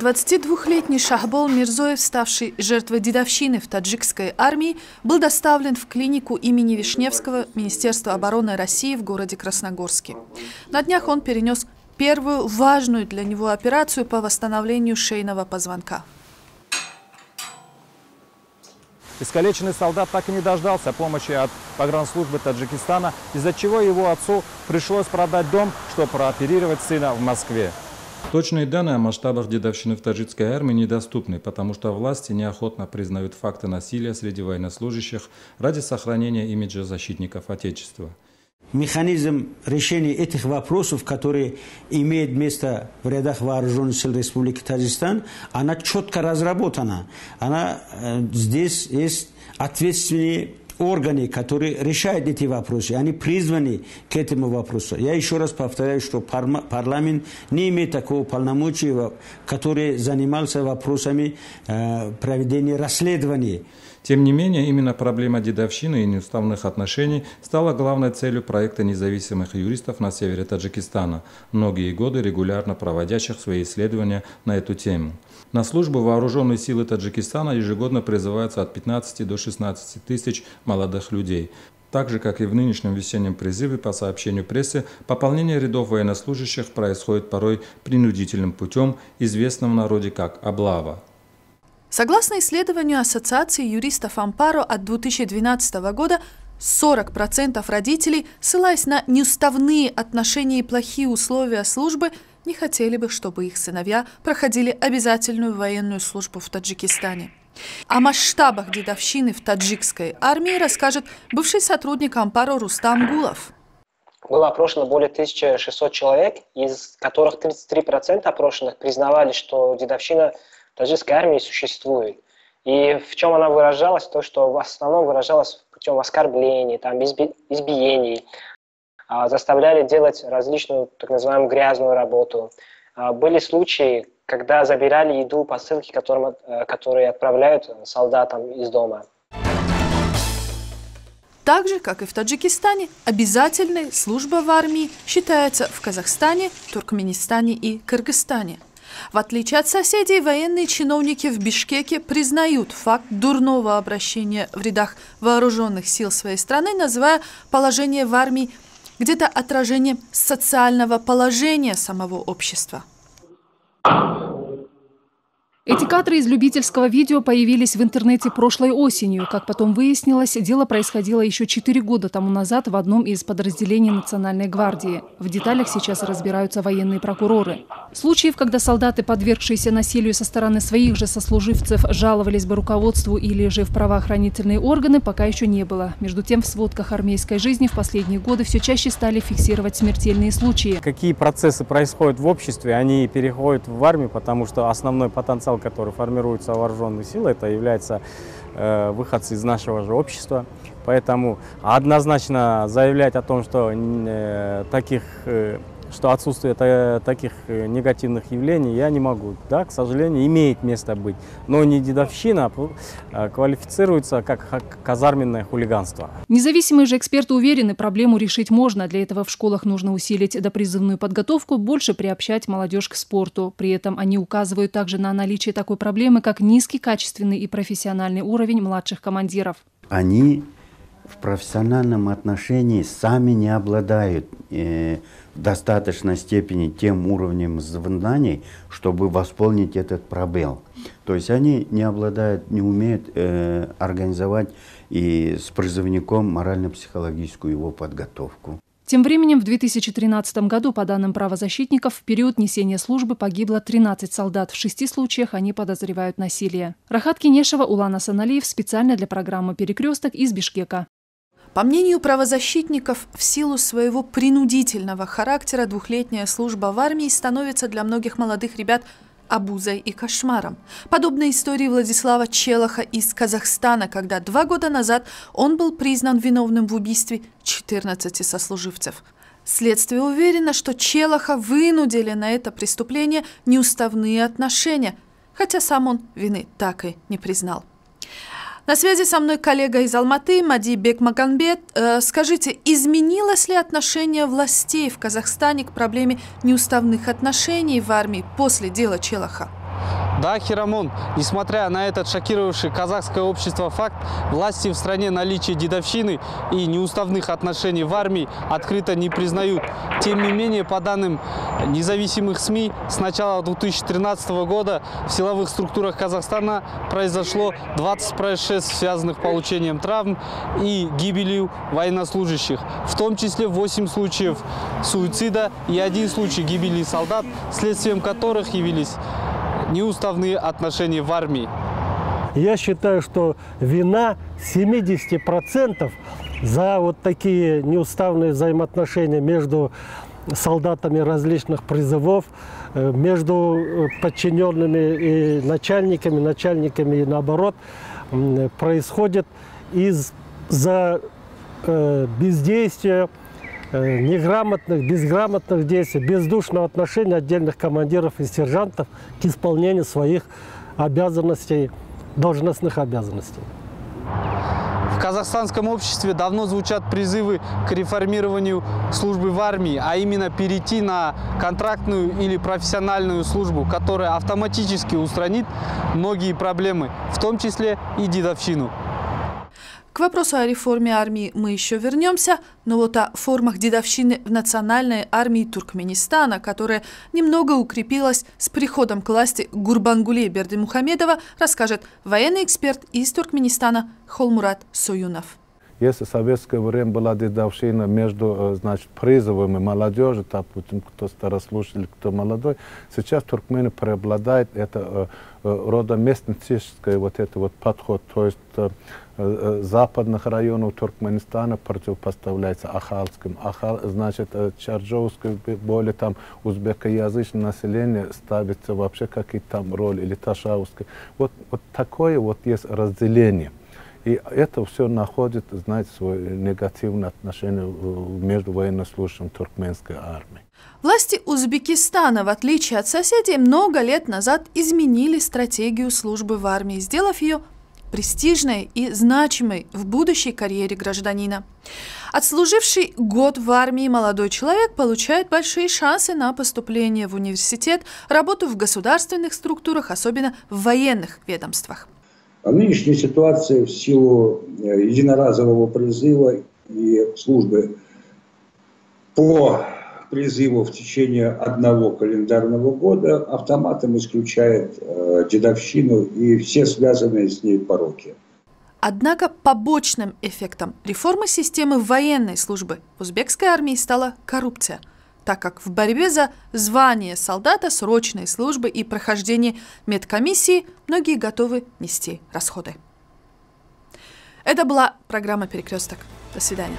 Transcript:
22-летний Шахбол Мирзоев, ставший жертвой дедовщины в таджикской армии, был доставлен в клинику имени Вишневского Министерства обороны России в городе Красногорске. На днях он перенес первую важную для него операцию по восстановлению шейного позвонка. Искалеченный солдат так и не дождался помощи от погранслужбы Таджикистана, из-за чего его отцу пришлось продать дом, чтобы прооперировать сына в Москве. Точные данные о масштабах дедовщины в таджикской армии недоступны, потому что власти неохотно признают факты насилия среди военнослужащих ради сохранения имиджа защитников Отечества. Механизм решения этих вопросов, которые имеют место в рядах вооруженных сил Республики Таджикистан, она четко разработана. Здесь есть ответственные органы, которые решают эти вопросы. Они призваны к этому вопросу. Я еще раз повторяю, что парламент не имеет такого полномочия, который занимался вопросами проведения расследований. Тем не менее, именно проблема дедовщины и неуставных отношений стала главной целью проекта независимых юристов на севере Таджикистана, многие годы регулярно проводящих свои исследования на эту тему. На службу вооруженные силы Таджикистана ежегодно призываются от 15 до 16 тысяч молодых людей. Так же, как и в нынешнем весеннем призыве, по сообщению прессы, пополнение рядов военнослужащих происходит порой принудительным путем, известным в народе как облава. Согласно исследованию Ассоциации юристов Ампаро от 2012 года, 40% родителей, ссылаясь на неуставные отношения и плохие условия службы, не хотели бы, чтобы их сыновья проходили обязательную военную службу в Таджикистане. О масштабах дедовщины в таджикской армии расскажет бывший сотрудник Ампаро Рустам Гулов. Было опрошено более 1600 человек, из которых 33% опрошенных признавали, что дедовщина таджикской армии существует. И в чем она выражалась? То, что в основном выражалась путем оскорблений, избиений, заставляли делать различную так называемую грязную работу. Были случаи, когда забирали еду, посылки, которые отправляют солдатам из дома. Так же, как и в Таджикистане, обязательной служба в армии считается в Казахстане, Туркменистане и Кыргызстане. В отличие от соседей, военные чиновники в Бишкеке признают факт дурного обращения в рядах вооруженных сил своей страны, называя положение в армии где-то отражением социального положения самого общества. Эти кадры из любительского видео появились в интернете прошлой осенью. Как потом выяснилось, дело происходило еще 4 года тому назад в одном из подразделений Национальной гвардии. В деталях сейчас разбираются военные прокуроры. Случаев, когда солдаты, подвергшиеся насилию со стороны своих же сослуживцев, жаловались бы руководству или же в правоохранительные органы, пока еще не было. Между тем, в сводках армейской жизни в последние годы все чаще стали фиксировать смертельные случаи. Какие процессы происходят в обществе, они переходят в армию, потому что основной потенциал, который формируется вооруженные силы, это является выходцы из нашего же общества. Поэтому однозначно заявлять о том, что отсутствие таких негативных явлений я не могу. Да, к сожалению, имеет место быть. Но не дедовщина квалифицируется как казарменное хулиганство. Независимые же эксперты уверены, проблему решить можно. Для этого в школах нужно усилить допризывную подготовку, больше приобщать молодежь к спорту. При этом они указывают также на наличие такой проблемы, как низкий качественный и профессиональный уровень младших командиров. Они в профессиональном отношении сами не обладают в достаточной степени тем уровнем знаний, чтобы восполнить этот пробел. То есть они не обладают, не умеют организовать и с призывником морально-психологическую его подготовку. Тем временем в 2013 году, по данным правозащитников, в период несения службы погибло 13 солдат. В 6 случаях они подозревают насилие. Рахат Кенешева, Улан Асаналиев специально для программы «Перекресток» из Бишкека. По мнению правозащитников, в силу своего принудительного характера двухлетняя служба в армии становится для многих молодых ребят обузой и кошмаром. Подобной истории Владислава Челаха из Казахстана, когда 2 года назад он был признан виновным в убийстве 14 сослуживцев. Следствие уверено, что Челаха вынудили на это преступление неуставные отношения, хотя сам он вины так и не признал. На связи со мной коллега из Алматы Мади Бекмаганбет. Скажите, изменилось ли отношение властей в Казахстане к проблеме неуставных отношений в армии после дела Челаха? Да, Хирамон, несмотря на этот шокировавший казахское общество факт, власти в стране наличие дедовщины и неуставных отношений в армии открыто не признают. Тем не менее, по данным независимых СМИ, с начала 2013 года в силовых структурах Казахстана произошло 20 происшествий, связанных с получением травм и гибелью военнослужащих, в том числе 8 случаев суицида и 1 случай гибели солдат, следствием которых явились неуставные отношения в армии. Я считаю, что вина 70% за вот такие неуставные взаимоотношения между солдатами различных призывов, между подчиненными и начальниками и наоборот, происходит из-за бездействия, безграмотных действий, бездушного отношения отдельных командиров и сержантов к исполнению своих обязанностей, должностных обязанностей. В казахстанском обществе давно звучат призывы к реформированию службы в армии, а именно перейти на контрактную или профессиональную службу, которая автоматически устранит многие проблемы, в том числе и дедовщину. К вопросу о реформе армии мы еще вернемся, но вот о формах дедовщины в национальной армии Туркменистана, которая немного укрепилась с приходом к власти Гурбангулы Бердимухамедова, расскажет военный эксперт из Туркменистана Холмурат Союнов. Если в советское время была дедовщина между, значит, призывами молодежи, допустим, кто старослужитель, кто молодой, сейчас в Туркмении преобладает это родоместнический вот этот вот подход, то есть западных районов Туркменистана противопоставляется ахалским, значит, чарджоуское, более там узбекоязычное население ставится вообще какие-то там роли, или ташауское. Вот такое вот есть разделение. И это все находит, знаете, свое негативное отношение между военнослужащими туркменской армии. Власти Узбекистана, в отличие от соседей, много лет назад изменили стратегию службы в армии, сделав ее престижной и значимой в будущей карьере гражданина. Отслуживший год в армии молодой человек получает большие шансы на поступление в университет, работу в государственных структурах, особенно в военных ведомствах. В нынешней ситуации в силу единоразового призыва и службы по призыву в течение 1 календарного года автоматом исключает дедовщину и все связанные с ней пороки. Однако побочным эффектом реформы системы военной службы в узбекской армии стала коррупция, так как в борьбе за звание солдата, срочной службы и прохождение медкомиссии многие готовы нести расходы. Это была программа «Перекресток». До свидания.